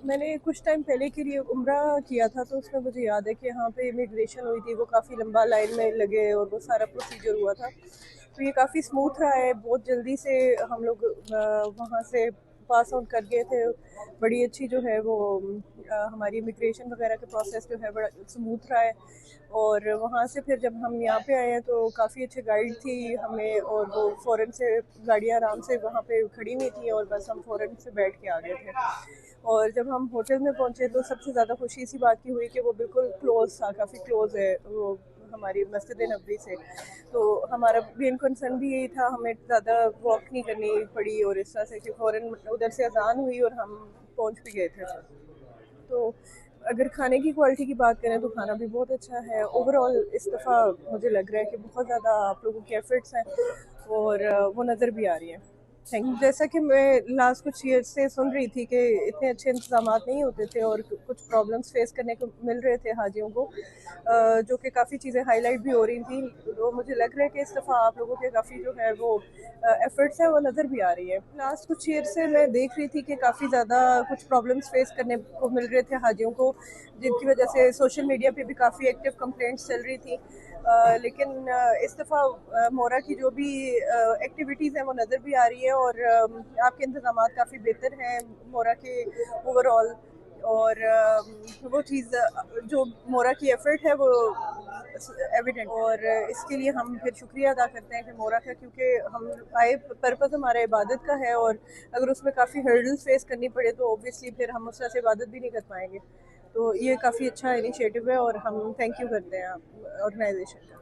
मैंने कुछ टाइम पहले के लिए उम्रा किया था, तो उसमें मुझे याद है कि यहाँ पे इमिग्रेशन हुई थी, वो काफ़ी लंबा लाइन में लगे और वो सारा प्रोसीजर हुआ था। तो ये काफ़ी स्मूथ रहा है, बहुत जल्दी से हम लोग वहाँ से पास आउट कर गए थे। बड़ी अच्छी जो है वो हमारी इमिग्रेशन वगैरह के प्रोसेस जो है बड़ा स्मूथ रहा है। और वहाँ से फिर जब हम यहाँ पे आए हैं तो काफ़ी अच्छी गाइड थी हमें, और वो फ़ौरन से गाड़ियाँ आराम से वहाँ पे खड़ी हुई थी और बस हम फ़ौरन से बैठ के आ गए थे। और जब हम होटल में पहुँचे तो सबसे ज़्यादा खुशी इसी बात की हुई कि वो बिल्कुल क्लोज़ था, काफ़ी क्लोज़ है वो हमारी मस्जिद नबवी से। तो हमारा मेन कंसर्न भी यही था, हमें ज़्यादा वॉक नहीं करनी पड़ी और इस तरह से कि फ़ौरन उधर से अजान हुई और हम पहुँच भी गए थे। तो अगर खाने की क्वालिटी की बात करें तो खाना भी बहुत अच्छा है। ओवरऑल इस दफ़ा मुझे लग रहा है कि बहुत ज़्यादा आप लोगों के एफर्ट्स हैं और वो नज़र भी आ रही हैं। जैसा कि मैं लास्ट कुछ ईयर से सुन रही थी कि इतने अच्छे इंतजाम नहीं होते थे और कुछ प्रॉब्लम्स फेस करने को मिल रहे थे हाजियों को, जो कि काफ़ी चीज़ें हाईलाइट भी हो रही थी। तो मुझे लग रहा है कि इस दफ़ा आप लोगों के काफ़ी जो है वो एफर्ट्स हैं वो नज़र भी आ रही है। लास्ट कुछ ईयर से मैं देख रही थी कि काफ़ी ज़्यादा कुछ प्रॉब्लम्स फेस करने को मिल रहे थे हाजियों को, जिनकी वजह से सोशल मीडिया पे भी काफ़ी एक्टिव कंप्लेंट्स चल रही थी। लेकिन इस दफ़ा मोरा की जो भी एक्टिविटीज़ हैं वो नज़र भी आ रही है और आपके इंतज़ाम काफ़ी बेहतर हैं मोरा के ओवरऑल। और वो चीज़ जो मोरा की एफर्ट है वो एविडेंट, और इसके लिए हम फिर शुक्रिया अदा करते हैं कि मोरा का, क्योंकि हम आए पर्पज़ हमारा इबादत का है, और अगर उसमें काफ़ी हर्डल्स फेस करनी पड़े तो ऑब्वियसली फिर हम उस तरह से इबादत भी नहीं कर पाएंगे। तो ये काफ़ी अच्छा इनिशिएटिव है और हम थैंक यू करते हैं ऑर्गेनाइजेशन का।